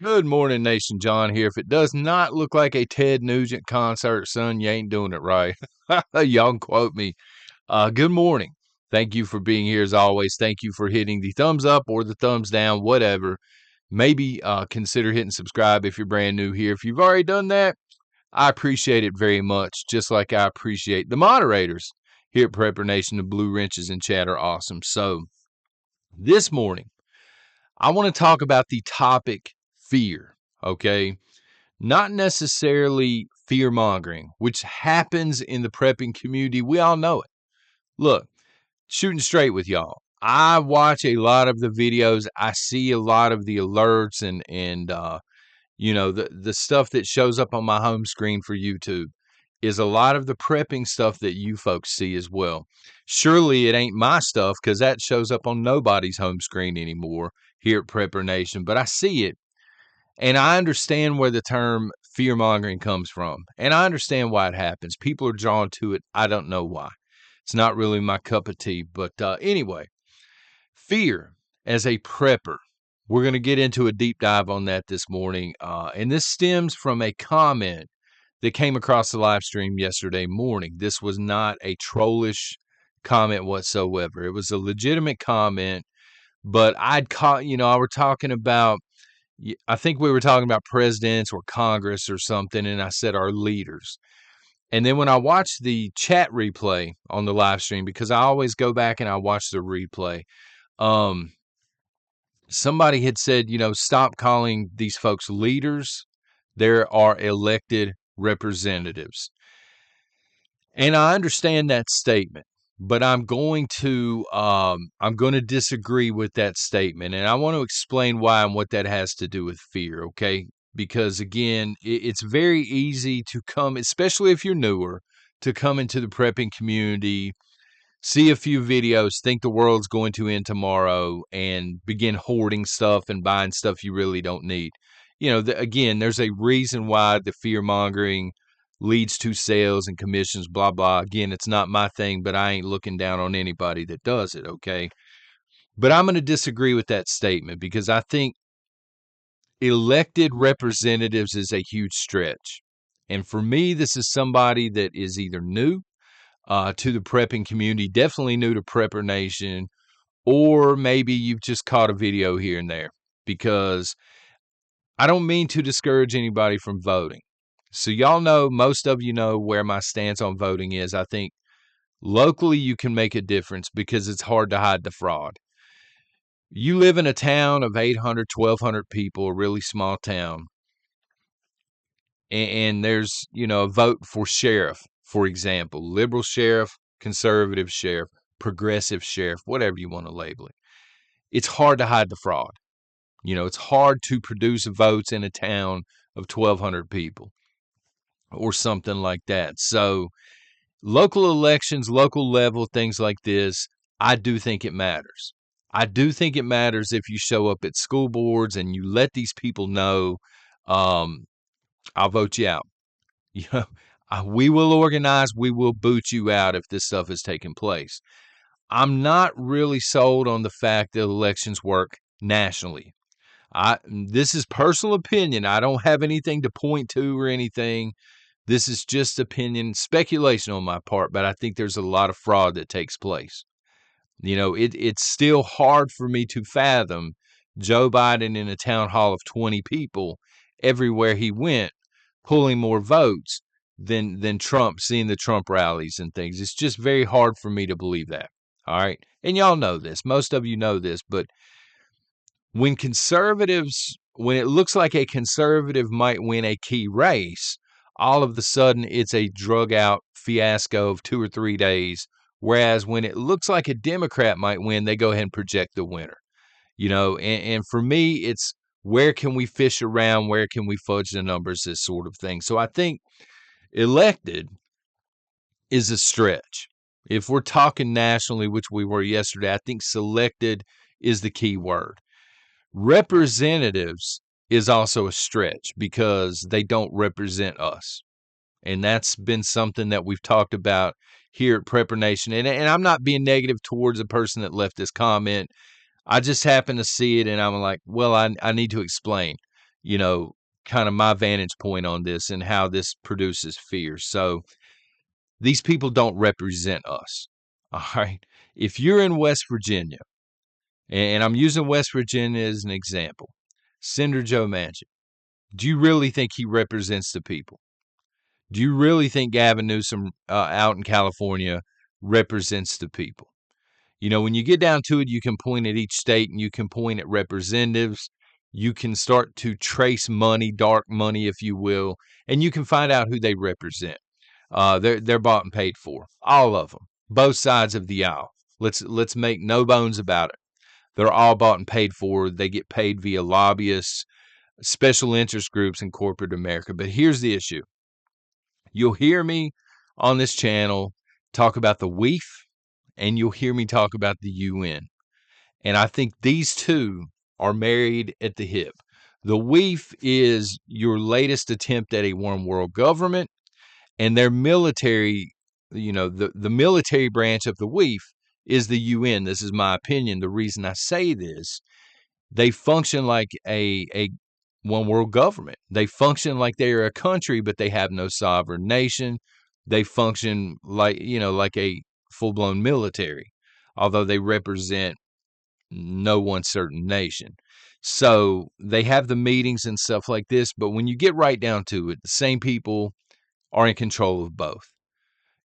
Good morning, Nation. John here. If it does not look like a Ted Nugent concert, son, you ain't doing it right. Y'all can quote me. Good morning. Thank you for being here as always. Thank you for hitting the thumbs up or the thumbs down, whatever. Maybe consider hitting subscribe if you're brand new here. If you've already done that, I appreciate it very much, just like I appreciate the moderators here at Prepper Nation. The Blue Wrenches in chat are awesome. So this morning, I want to talk about the topic fear, okay? Not necessarily fear mongering, which happens in the prepping community. We all know it. Look, shooting straight with y'all. I watch a lot of the videos. I see a lot of the alerts and the stuff that shows up on my home screen for YouTube is a lot of the prepping stuff that you folks see as well. Surely it ain't my stuff because that shows up on nobody's home screen anymore here at Prepper Nation, but I see it and I understand where the term fear mongering comes from. And I understand why it happens. People are drawn to it. I don't know why. It's not really my cup of tea. But anyway, fear as a prepper. We're going to get into a deep dive on that this morning. And this stems from a comment that came across the live stream yesterday morning. This was not a trollish comment whatsoever. It was a legitimate comment. But I were talking about, I think we were talking about presidents or Congress or something, and I said our leaders. And then when I watched the chat replay on the live stream, because I always go back and I watch the replay, somebody had said, stop calling these folks leaders. There are elected representatives. And I understand that statement, but I'm going to disagree with that statement, and I want to explain why and what that has to do with fear. Okay, because again, it's very easy to come, especially if you're newer, to come into the prepping community, see a few videos, think the world's going to end tomorrow, and begin hoarding stuff and buying stuff you really don't need. Again, there's a reason why the fear mongering leads to sales and commissions, blah, blah. Again, it's not my thing, but I ain't looking down on anybody that does it, okay? But I'm going to disagree with that statement because I think elected representatives is a huge stretch. And for me, this is somebody that is either new to the prepping community, definitely new to Prepper Nation, or maybe you've just caught a video here and there, because I don't mean to discourage anybody from voting. So y'all know, most of you know where my stance on voting is. I think locally you can make a difference because it's hard to hide the fraud. You live in a town of 800, 1,200 people, a really small town, and there's, a vote for sheriff, for example, liberal sheriff, conservative sheriff, progressive sheriff, whatever you want to label it. It's hard to hide the fraud. It's hard to produce votes in a town of 1,200 people or something like that. So local elections, local level, things like this, I do think it matters. I do think it matters if you show up at school boards and you let these people know, I'll vote you out. We will organize, we will boot you out if this stuff is taking place. I'm not really sold on the fact that elections work nationally. This is personal opinion. I don't have anything to point to or anything. This is just opinion, speculation on my part, but I think there's a lot of fraud that takes place. It's still hard for me to fathom Joe Biden in a town hall of 20 people everywhere he went, pulling more votes than Trump, seeing the Trump rallies and things. It's just very hard for me to believe that. All right. And y'all know this. Most of you know this, but when it looks like a conservative might win a key race, all of a sudden it's a drug out fiasco of 2 or 3 days. Whereas when it looks like a Democrat might win, they go ahead and project the winner. And for me, it's where can we fish around? Where can we fudge the numbers? This sort of thing. So I think elected is a stretch. If we're talking nationally, which we were yesterday, I think selected is the key word. Representatives is also a stretch because they don't represent us. And that's been something that we've talked about here at Prepper Nation. And I'm not being negative towards the person that left this comment. I just happened to see it and I'm like, well, I need to explain. you know, kind of my vantage point on this and how this produces fear. So these people don't represent us. All right. If you're in West Virginia, and I'm using West Virginia as an example, Senator Joe Manchin, do you really think he represents the people? Do you really think Gavin Newsom out in California represents the people? You know, when you get down to it, you can point at each state and you can point at representatives. You can start to trace money, dark money, if you will, and you can find out who they represent. They're bought and paid for, all of them, both sides of the aisle. Let's make no bones about it. They're all bought and paid for. They get paid via lobbyists, special interest groups, and corporate America. But here's the issue: you'll hear me on this channel talk about the WEF, and you'll hear me talk about the UN. And I think these two are married at the hip. The WEF is your latest attempt at a one world government, and their military, the military branch of the WEF is the UN. This is my opinion. The reason I say this, they function like a one world government. They function like they are a country, but they have no sovereign nation. They function like a full blown military, although they represent no one certain nation. So they have the meetings and stuff like this, but when you get right down to it, the same people are in control of both.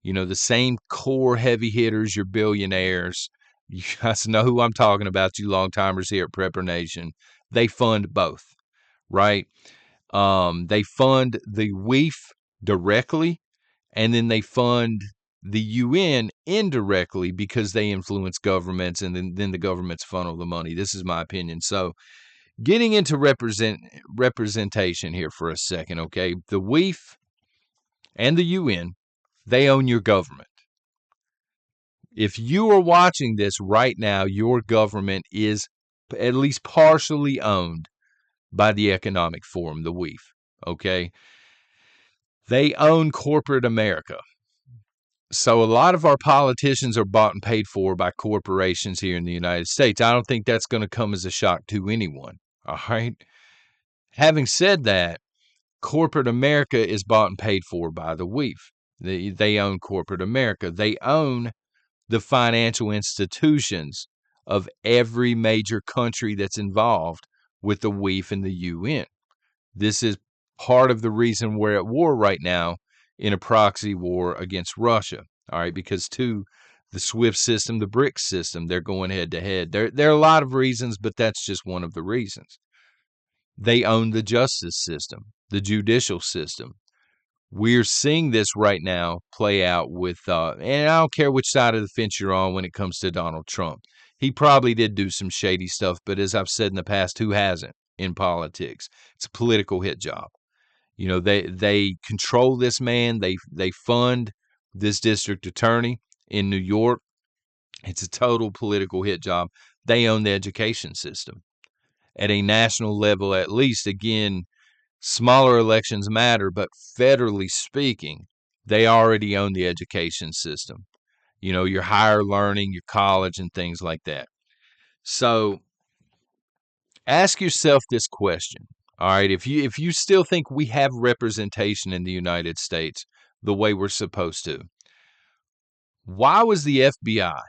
You know, the same core heavy hitters, your billionaires. You guys know who I'm talking about, you long timers here at Prepper Nation. They fund both, right? They fund the WEF directly, and then they fund the UN indirectly because they influence governments, and then the governments funnel the money. This is my opinion. So getting into representation here for a second, okay? The WEF and the UN, they own your government. If you are watching this right now, your government is at least partially owned by the Economic Forum, the WEF, okay? They own corporate America. So a lot of our politicians are bought and paid for by corporations here in the United States. I don't think that's going to come as a shock to anyone, all right? Having said that, corporate America is bought and paid for by the WEF. They own corporate America. They own the financial institutions of every major country that's involved with the WEF and the UN. This is part of the reason we're at war right now in a proxy war against Russia. All right, because the SWIFT system, the BRICS system, they're going head to head. There are a lot of reasons, but that's just one of the reasons. They own the justice system, the judicial system. We're seeing this right now play out with, and I don't care which side of the fence you're on when it comes to Donald Trump. He probably did do some shady stuff, but as I've said in the past, who hasn't in politics? It's a political hit job. You know, they control this man. They fund this district attorney in New York. It's a total political hit job. They own the education system at a national level, at least. Again, smaller elections matter, but federally speaking, they already own the education system. You know, your higher learning, your college, and things like that. So ask yourself this question. All right, if you still think we have representation in the United States the way we're supposed to, why was the FBI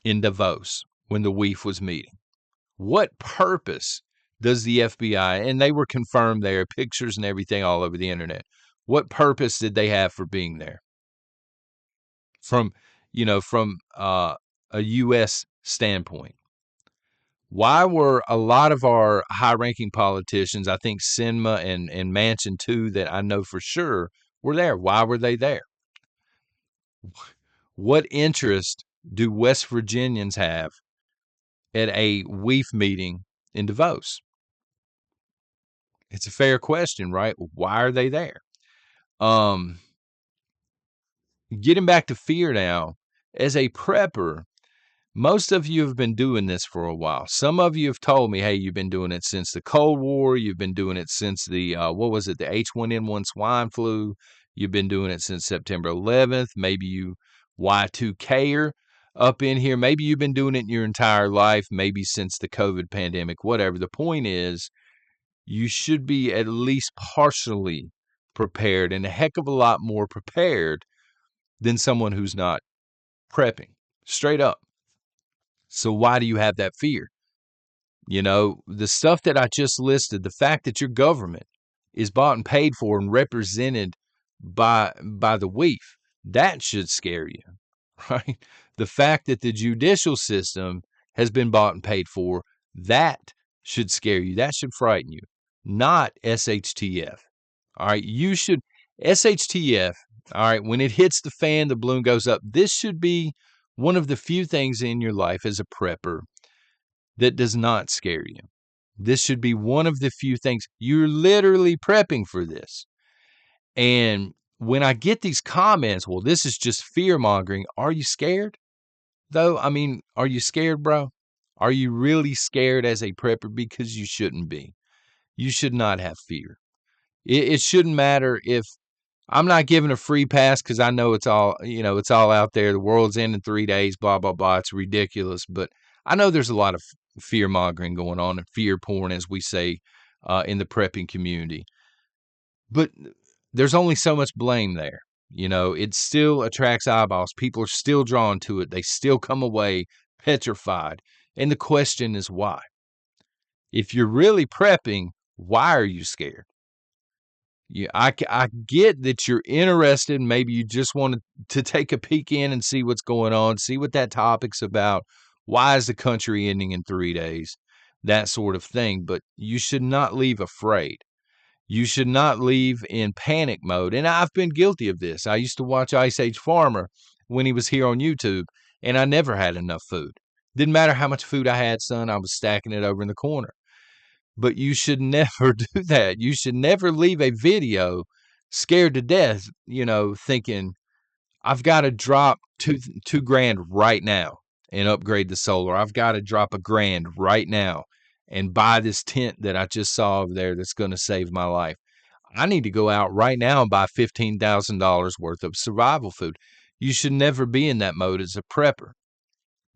in Davos when the WEF was meeting? What purpose does the FBI, and they were confirmed there, pictures and everything all over the internet, what purpose did they have for being there? From a U.S. standpoint. Why were a lot of our high-ranking politicians, I think Sinema and Manchin too, that I know for sure, were there? Why were they there? What interest do West Virginians have at a WEF meeting in Davos? It's a fair question, right? Why are they there? Getting back to fear now, as a prepper, most of you have been doing this for a while. Some of you have told me, hey, you've been doing it since the Cold War. You've been doing it since the, the H1N1 swine flu. You've been doing it since September 11th. Maybe you Y2K'er up in here. Maybe you've been doing it your entire life, maybe since the COVID pandemic, whatever. The point is, you should be at least partially prepared, and a heck of a lot more prepared than someone who's not prepping. Straight up. So why do you have that fear? You know, the stuff that I just listed, the fact that your government is bought and paid for and represented by the weef, that should scare you, right? The fact that the judicial system has been bought and paid for, that should scare you. That should frighten you, not SHTF. All right, you should SHTF. All right, when it hits the fan, the balloon goes up. This should be one of the few things in your life as a prepper that does not scare you. This should be one of the few things. You're literally prepping for this. And when I get these comments, well, this is just fear mongering. Are you scared? Though, I mean, are you scared, bro? Are you really scared as a prepper? Because you shouldn't be. You should not have fear. It shouldn't matter if I'm not giving a free pass because I know it's all, it's all out there. The world's end in 3 days, blah, blah, blah. It's ridiculous. But I know there's a lot of fear mongering going on and fear porn, as we say in the prepping community. But there's only so much blame there. It still attracts eyeballs. People are still drawn to it. They still come away petrified. And the question is why? If you're really prepping, why are you scared? I get that you're interested. Maybe you just want to take a peek in and see what's going on, see what that topic's about. Why is the country ending in 3 days? That sort of thing. But you should not leave afraid. You should not leave in panic mode. And I've been guilty of this. I used to watch Ice Age Farmer when he was here on YouTube, and I never had enough food. Didn't matter how much food I had, son, I was stacking it over in the corner. But you should never do that. You should never leave a video scared to death, thinking, I've got to drop two grand right now and upgrade the solar. I've got to drop $1,000 right now and buy this tent that I just saw over there that's going to save my life. I need to go out right now and buy $15,000 worth of survival food. You should never be in that mode as a prepper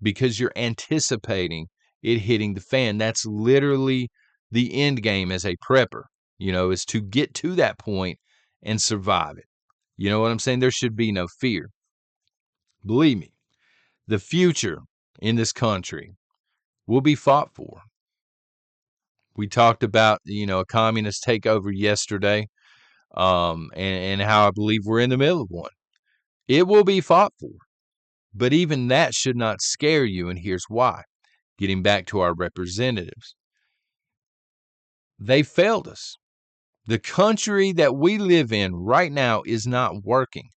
because you're anticipating it hitting the fan. That's literally the end game as a prepper, is to get to that point and survive it. You know what I'm saying? There should be no fear. Believe me, the future in this country will be fought for. We talked about, a communist takeover yesterday, and how I believe we're in the middle of one. It will be fought for. But even that should not scare you, and here's why. Getting back to our representatives. They failed us. The country that we live in right now is not working.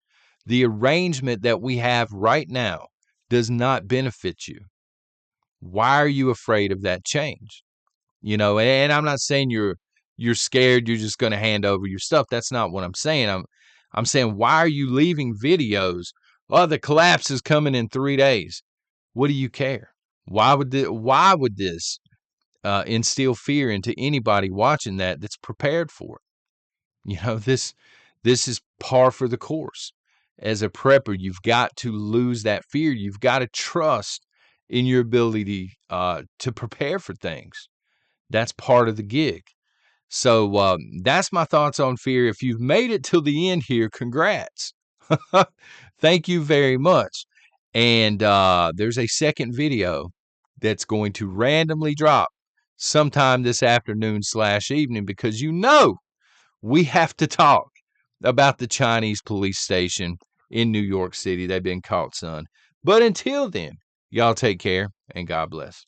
The arrangement that we have right now does not benefit you. Why are you afraid of that change? And I'm not saying you're scared, you're just going to hand over your stuff. That's not what I'm saying. I'm saying, why are you leaving videos? Oh, the collapse is coming in 3 days. What do you care? Why would this instill fear into anybody watching that's prepared for it? This is par for the course. As a prepper, you've got to lose that fear. You've got to trust in your ability to prepare for things. That's part of the gig. So that's my thoughts on fear. If you've made it till the end here, congrats. Thank you very much. And there's a second video that's going to randomly drop sometime this afternoon/evening because we have to talk about the Chinese police station in New York City. They've been caught, son. But until then, y'all take care and God bless.